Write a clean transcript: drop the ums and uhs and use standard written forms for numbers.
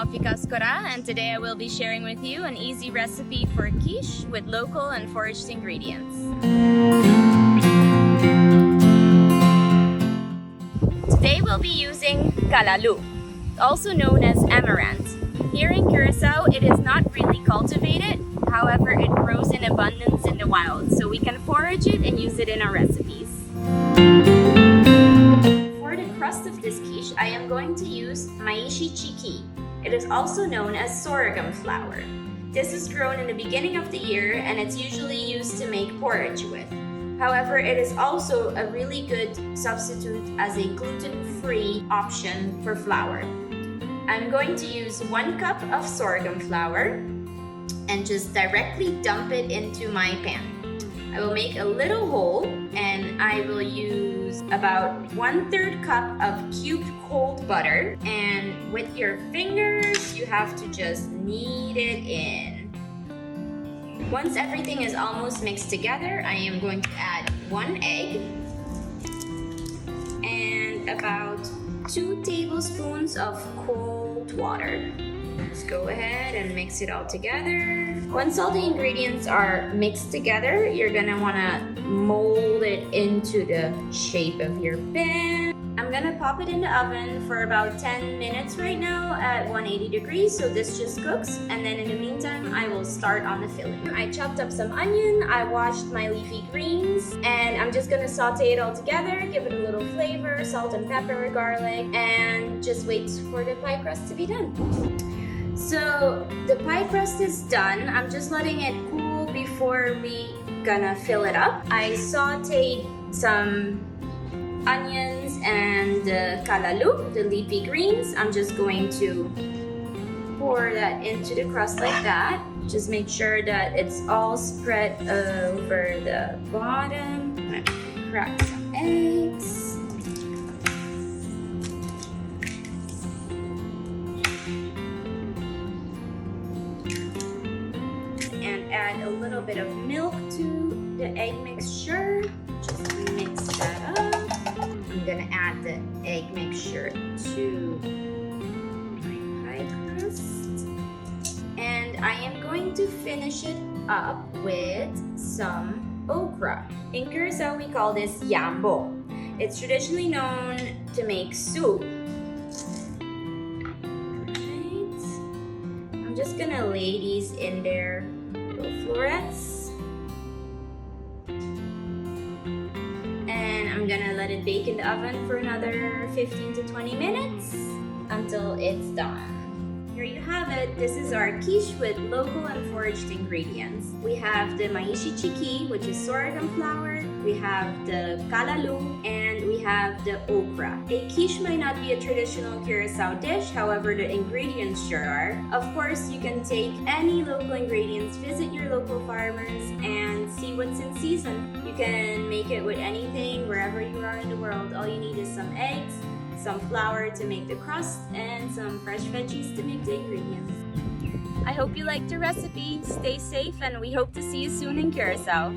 Cora, and today I will be sharing with you an easy recipe for quiche with local and foraged ingredients. Today we'll be using calalu, also known as amaranth. Here in Curaçao, it is not really cultivated, however it grows in abundance in the wild, so we can forage it and use it in our recipes. For the crust of this quiche, I am going to use Meaux. It is also known as sorghum flour. This is grown in the beginning of the year and it's usually used to make porridge with. However, it is also a really good substitute as a gluten-free option for flour. I'm going to use 1 cup of sorghum flour and just directly dump it into my pan. I will make a little hole and I will use about 1/3 cup of cubed cold butter, and with your fingers you have to just knead it in. Once everything is almost mixed together, I am going to add 1 egg and about 2 tablespoons of cold water. Just go ahead and mix it all together. Once all the ingredients are mixed together, you're gonna wanna mold it into the shape of your pan. I'm gonna pop it in the oven for about 10 minutes right now at 180 degrees, so this just cooks, and then in the meantime I will start on the filling. I chopped up some onion, I washed my leafy greens, and I'm just gonna saute it all together, give it a little flavor, salt and pepper, garlic, and just wait for the pie crust to be done. So the pie crust is done. I'm just letting it cool before we gonna fill it up. I sauteed some onions and the calalu, the leafy greens. I'm just going to pour that into the crust like that. Just make sure that it's all spread over the bottom. I'm gonna crack some eggs. And add a little bit of milk to the egg mixture. Just mix that up. I'm gonna add the egg mixture to my pie crust. And I am going to finish it up with some okra. In Curaçao, we call this yambo. It's traditionally known to make soup. Right. I'm just gonna lay these in there. Florets, and I'm gonna let it bake in the oven for another 15 to 20 minutes until it's done. Here you have it. This is our quiche with local and foraged ingredients. We have the Meaux, which is sorghum flour, we have the calalu, and we have the okra. A quiche might not be a traditional Curaçao dish, however the ingredients sure are. Of course, you can take any local ingredients, visit your local farmers, and see what's in season. You can make it with anything wherever you are in the world. All you need is some eggs, some flour to make the crust, and some fresh veggies to make the ingredients. I hope you liked the recipe. Stay safe, and we hope to see you soon in Curaçao.